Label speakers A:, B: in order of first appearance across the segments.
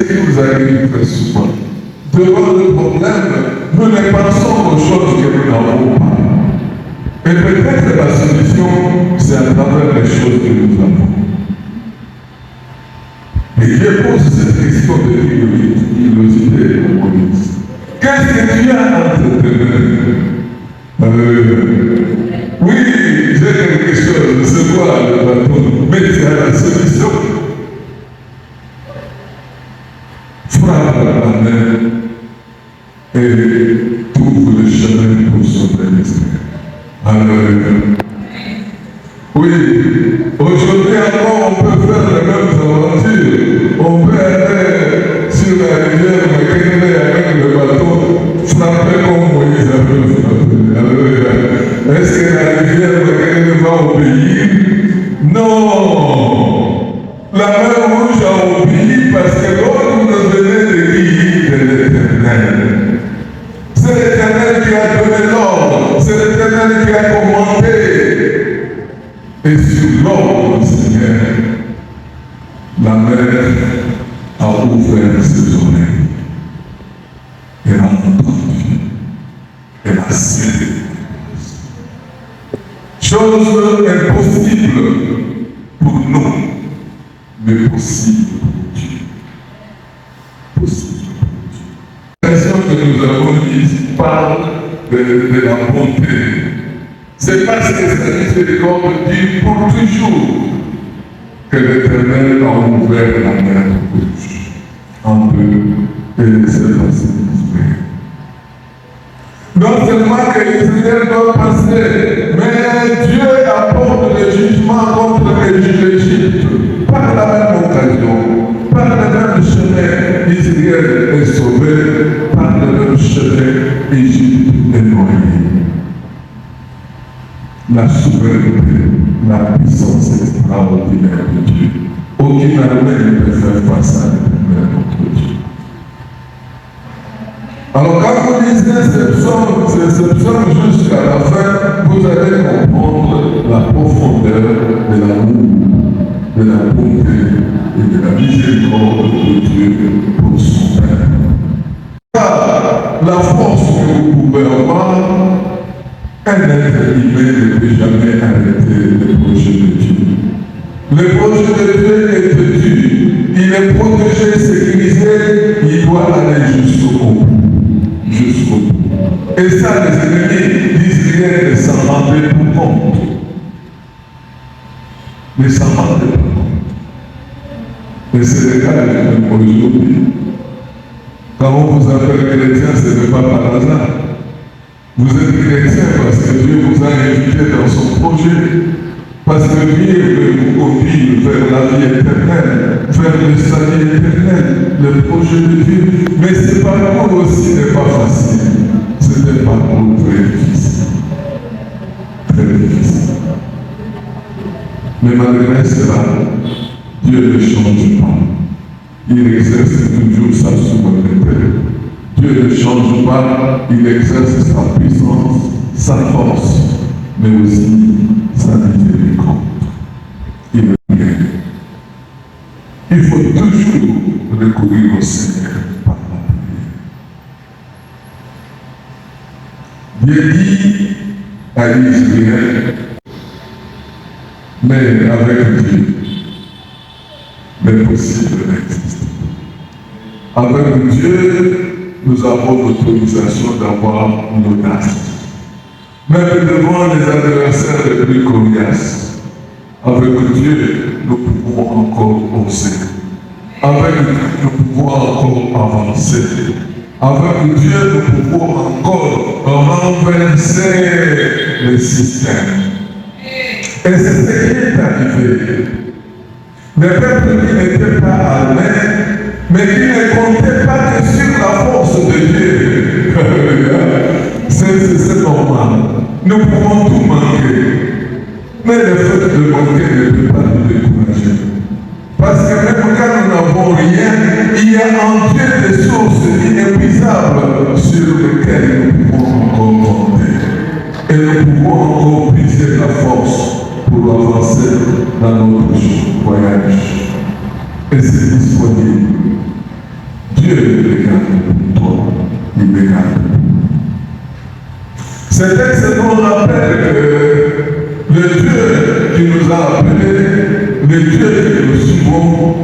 A: Ce qui nous arrive très souvent. Devant le problème, nous ne pensons aux choses que nous n'avons pas. Et peut-être la solution, c'est à travers les choses que nous avons. Et Dieu pose cette question de curiosité au Moïse. Qu'est-ce que tu as entre tes mains? Oui, j'ai quelque chose, c'est quoi le bâton? Mais tu as la solution. Frappe la main et trouve le chemin pour sauver l'esprit. Alléluia. Oui, aujourd'hui encore on peut faire les mêmes aventures. On peut aller sur la rivière Makele avec le bateau, frapper comme Moïse avait frappé. Alléluia. Est-ce que la rivière Makele va obéir? Non! La mer rouge a obéi parce que l'ordre venait de qui? De l'Éternel. C'est l'Éternel qui a donné l'ordre, c'est l'Éternel qui a commandé. Et sur l'ordre du Seigneur, la mer a ouvert ses oreilles. Elle a entendu. Elle a scellé. Chose impossible pour nous, mais possible pour Dieu. Possible pour Dieu. La version que nous avons lise parle de la bonté. C'est parce que sa miséricorde dit pour toujours que l'Éternel a ouvert la mer rouge en deux et laissé passer l'Israël. Non seulement que l'Israël doit passer, mais Dieu apporte le jugement contre l'Égypte. Par la même occasion, par le même chemin, Israël est sauvé, par le même chemin, l'Égypte est noyée. La souveraineté, la puissance extraordinaire de Dieu. Aucune armée ne peut faire face à l'Éternel notre Dieu. Alors quand vous lisez ces psaumes jusqu'à la fin, vous allez comprendre la profondeur de l'amour, de la bonté et de la miséricorde de Dieu pour son peuple. Car la force que vous pouvez avoir, un être humain ne peut jamais arrêter le projet de Dieu. Le projet de Dieu est petit, il est protégé, sécurisé, il doit aller jusqu'au bout. Jusqu'au bout. Et ça, les ennemis d'Israël ne s'en rendaient pas compte. Ne s'en rendaient pas compte. Et c'est le cas de aujourd'hui. Quand on vous appelle chrétien, ce n'est pas par hasard. Vous êtes chrétien parce que Dieu vous a invité dans son projet, parce que Dieu veut vous conduire vers la vie éternelle, vers le salut éternel, le projet de Dieu. Mais ce parcours aussi n'est pas facile. C'est un parcours très difficile. Très difficile. Mais malgré cela, Dieu ne change pas. Il exerce toujours sa souveraineté. Dieu ne change pas, il exerce sa puissance, sa force, mais aussi sa miséricorde. Il est bien. Il faut toujours recourir au Seigneur par la prière. Dieu dit à Israël, mais avec Dieu, l'impossible n'existe pas. Avec Dieu, nous avons l'autorisation d'avoir l'audace. Même devant les adversaires les plus coriaces, avec Dieu, nous pouvons encore oser. Avec Dieu, nous pouvons encore avancer. Avec Dieu, nous pouvons encore renverser le système. Et c'est ce qui est arrivé. Les peuples qui n'étaient pas à l'aise, mais qui ne comptait pas que sur la force de Dieu. C'est normal. Nous pouvons tout manquer. Mais le fait de manquer ne peut pas nous décourager. Parce que même quand nous n'avons rien, il y a en Dieu des sources inépuisables sur lesquelles nous pouvons encore compter. Et nous pouvons encore puiser la force pour avancer dans notre voyage. Et c'est disponible. Dieu regarde pour toi. Il regarde. Ces textes nous rappellent que le Dieu qui nous a appelés, le Dieu que nous suivons,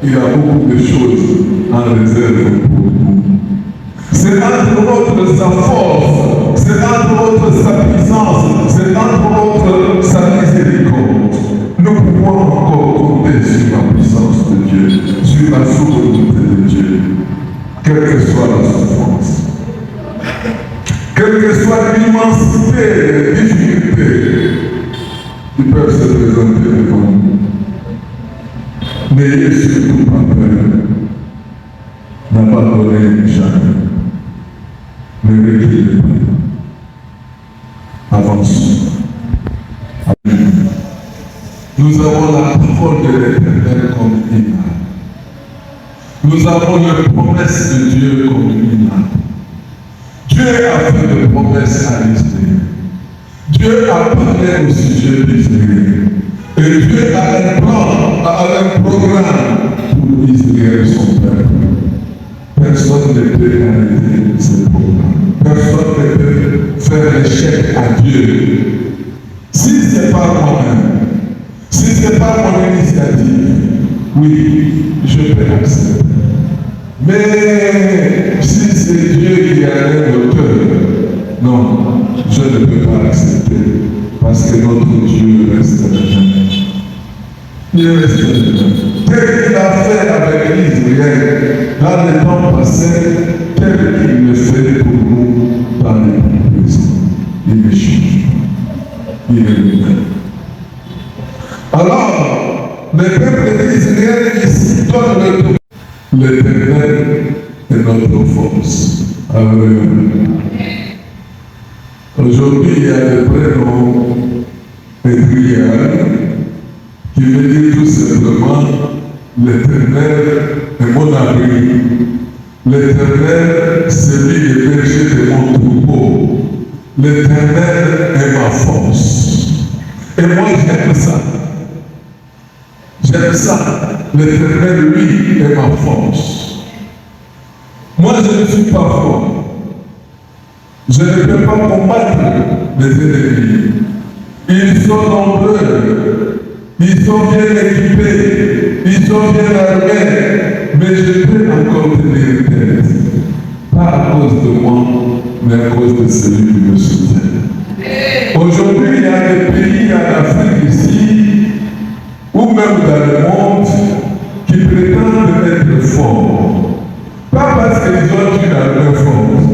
A: il a beaucoup de choses en réserve pour nous. C'est entre autres sa force, c'est entre autres sa puissance, c'est entre autres sa miséricorde. Nous pouvons encore compter sur la puissance de Dieu, sur la souveraineté de Dieu, quelle que soit la souffrance, quelle que soit l'immensité des difficultés qui peuvent se présenter devant nous. N'ayez surtout pas peur, n'abandonnez jamais, ne reculez pas, avance. Nous avons la parole de l'Éternel comme une arme. Nous avons la promesse de Dieu comme une arme. Dieu a fait des promesses à Israël. Dieu a parlé au sujet d'Israël. Et Dieu a un plan, a un programme pour Israël, son peuple. Personne ne peut arrêter ce programme. Personne ne peut faire échec à Dieu. Si ce n'est pas moi-même, si ce n'est pas mon initiative, oui, je peux accepter. Mais si c'est Dieu qui a un auteur, non, je ne peux pas accepter. Parce que notre Dieu reste là. Il reste là. Tel qu'il a fait avec Israël dans les temps passés, tel qu'il le fait pour nous dans les temps présents. Il ne change pas. Il est le même. Alors, le peuple d'Israël ici donne le tout. L'Éternel est notre force. Amen. Aujourd'hui, il y a des prénoms écrits qui veut dire tout simplement l'Éternel est mon abri. L'Éternel, c'est lui le berger de mon troupeau. L'Éternel est ma force. Et moi, j'aime ça. J'aime ça. L'Éternel, lui, est ma force. Moi, je ne suis pas fort. Je ne peux pas combattre les ennemis. Ils sont nombreux. Ils sont bien équipés. Ils sont bien armés. Mais je peux encore tenir tête. Pas à cause de moi, mais à cause de celui qui me soutient. Aujourd'hui, il y a des pays en Afrique ici, ou même dans le monde, qui prétendent être forts. Pas parce qu'ils ont une armée forte,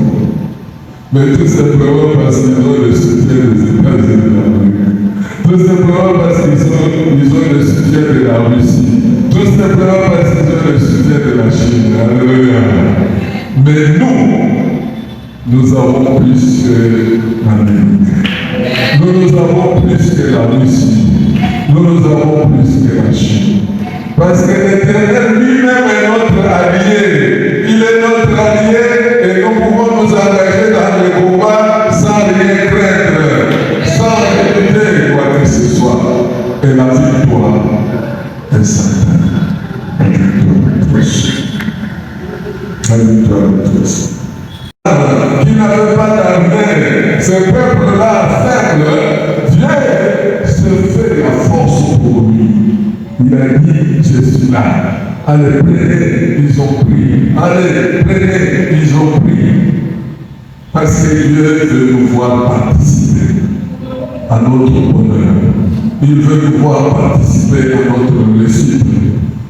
A: mais tout simplement parce qu'ils ont le soutien des États-Unis d'Amérique. Tout simplement parce qu'ils ont le soutien de la Russie. Tout simplement parce qu'ils ont le soutien de la Chine. Alléluia. Mais nous avons plus que l'Amérique. Nous avons plus que la Russie. Nous avons plus que la Chine. Parce que l'Éternel lui-même est notre allié. Il est notre allié et nous pouvons nous engager dans le combat sans rien craindre, sans redouter quoi que ce soit. Et la victoire est certaine. La victoire est tous. La victoire est tous. Qui n'avait pas d'armée, ce peuple-là faible, vient se faire la force pour lui. Il a dit, je suis là. Allez, prenez, ils ont pris. Allez, prenez, ils ont pris. Parce que Dieu veut nous voir participer à notre bonheur. Il veut nous voir participer à notre réussite.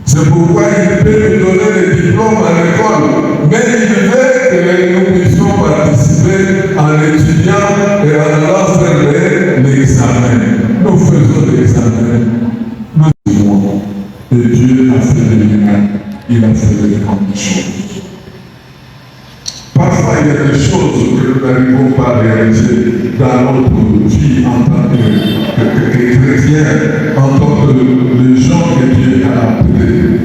A: C'est pourquoi il peut nous donner des diplômes à l'école, mais il veut que nous puissions participer en étudiant et en allant faire l'examen. Nous faisons l'examen. Nous vivons. Et Dieu a fait les miracles. Il a fait les grandes choses. Parfois, il y a des choses que nous n'arrivons pas à réaliser dans notre vie en tant que chrétiens, en tant que gens que Dieu a appelés.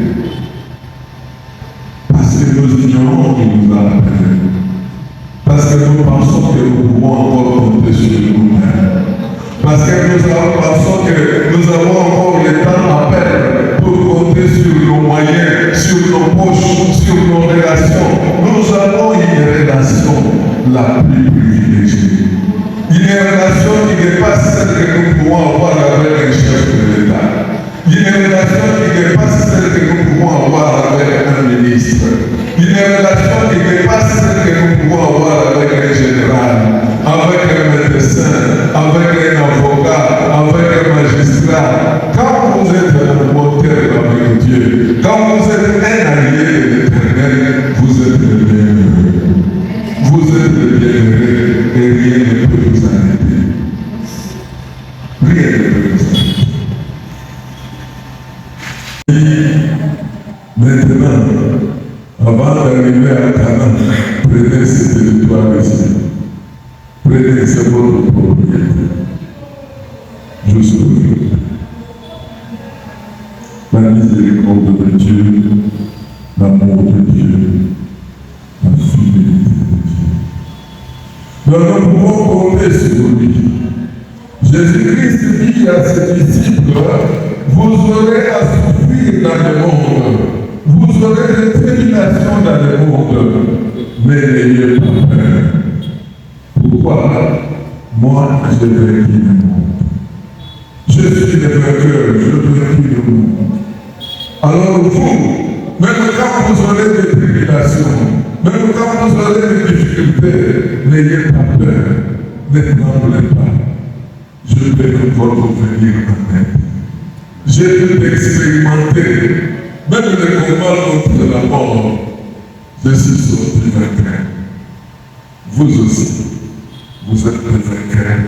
A: Parce que nous ignorons qu'il nous a appelés. Parce que nous pensons que nous pouvons encore compter sur nous-mêmes. Parce que nous pensons que nous avons encore le temps à perdre pour compter sur nos moyens, sur nos poches, sur nos congrégation, nous avons une relation la plus privilégiée. Une relation qui dépasse celle que nous pouvons avoir avec un chef de l'État. Une relation qui dépasse celle que nous pouvons avoir avec un ministre. Une relation qui dépasse celle que nous pouvons avoir avec un général, avec un médecin, avec un avocat, avec un magistrat. Quand vous êtes un moteur avec Dieu, quand vous êtes un allié de l'Éternel, vous êtes le bienheureux. Vous êtes le bienheureux et rien ne peut vous arrêter. Rien ne peut vous arrêter. Maintenant, avant d'arriver à Canaan, prenez ce territoire ici. Prenez ce votre propriété. Je souhaite la miséricorde de Dieu, l'amour de Dieu, la fidélité de Dieu. Donc nous pouvons compter sur lui. Jésus-Christ dit à ses disciples, vous aurez à souffrir dans le monde. Vous aurez des tribulations dans le monde, mais n'ayez pas peur. Pourquoi? Moi, je vaincu le monde. Je suis le vainqueur, je vaincu le monde. Alors vous, même quand vous aurez des tribulations, même quand vous aurez des difficultés, n'ayez pas peur, ne tremblez pas. Je vais encore vous venir en aide. J'ai pu expérimenter. Même le combat contre la mort, je suis sorti vainqueur. Vous aussi, vous êtes les vainqueurs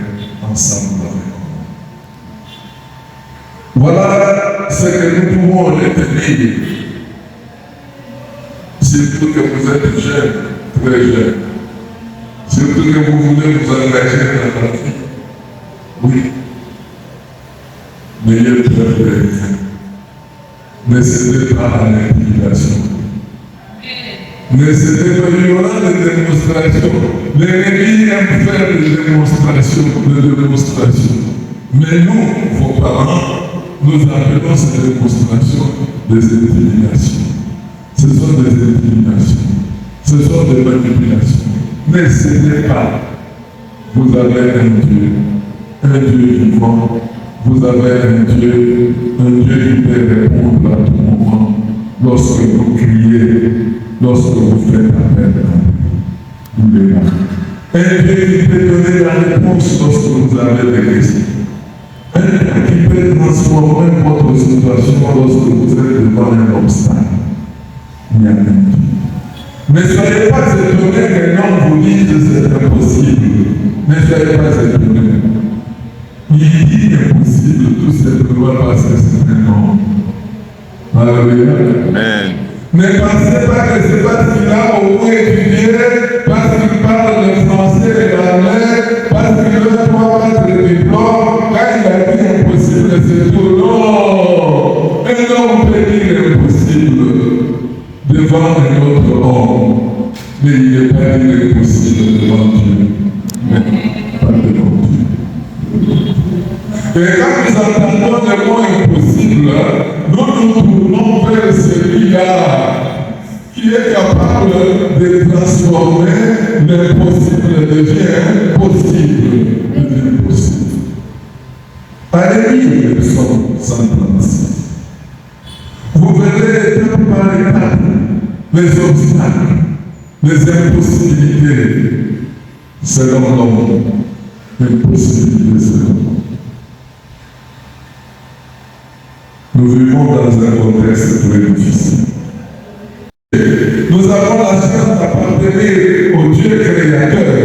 A: ensemble avec moi. Voilà ce que nous pouvons retenir. Surtout que vous êtes jeunes, très jeunes. Surtout que vous voulez vous engager dans la vie. Oui. N'ayez peur de rien. Ne cédez pas à l'intimidation. Ne cédez pas, il y aura des démonstrations. L'ennemi aime faire des démonstrations. Mais nous, vos parents, nous appelons ces démonstrations des intimidations. Ce sont des intimidations. Ce sont des manipulations. Ne cédez pas. Vous avez un Dieu vivant. Vous avez un Dieu qui peut répondre à tout moment lorsque vous criez, lorsque vous faites appel à lui. Un Dieu qui peut donner la réponse lorsque vous avez des questions. Un Dieu qui peut transformer votre situation lorsque vous êtes devant un obstacle. Il y a un Dieu. Ne soyez pas étonnés que l'homme vous dise que c'est impossible. Ne soyez pas étonnés. Il dit impossible tout simplement parce que c'est un homme. Alléluia. Amen. Ne pensez pas que c'est parce qu'il a au moins étudié, parce qu'il parle le français et l'anglais, parce qu'il a 3-4 diplômes, quand il a dit impossible, c'est tout. Non! Un homme peut dire impossible devant un autre homme, mais il n'est pas dit impossible devant Dieu. Mais pas devant Dieu. Et quand nous entendons le mot impossible, nous nous tournons vers celui-là qui est capable de transformer l'impossible devient possible. Allez-y, le psaume 136. Vous verrez étape par étape les obstacles, les impossibilités selon l'homme. Impossibilités selon l'homme. Nous vivons dans un contexte très difficile. Nous avons la chance d'appartenir au Dieu créateur,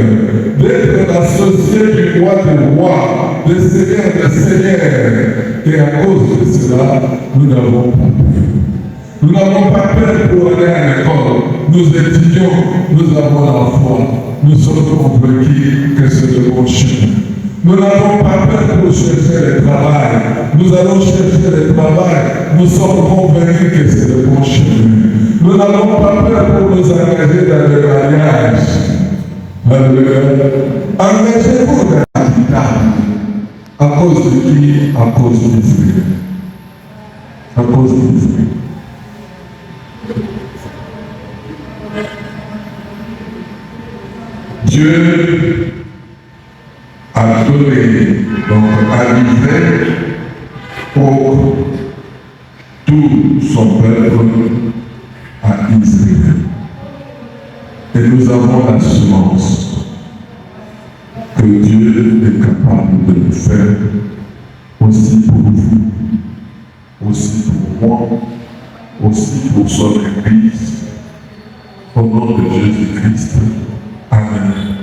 A: d'être l'associé du roi des rois, le Seigneur des seigneurs. Et à cause de cela, nous n'avons pas peur. Nous n'avons pas peur pour aller à l'école. Nous étudions, nous avons la foi. Nous sommes convaincus que c'est le bon chemin. Nous n'avons pas peur pour chercher le travail. Nous allons chercher le travail. Nous sommes convaincus que c'est le bon chemin. Nous n'avons pas peur pour nous engager dans le mariage. Engagez-vous dans la guitare. À cause de qui? À cause du frère. À cause du frère. Dieu a donné donc à Israël pour tout son peuple à Israël. Et nous avons l'assurance que Dieu est capable de le faire aussi pour vous, aussi pour moi, aussi pour son Église, au nom de Jésus-Christ. Amen.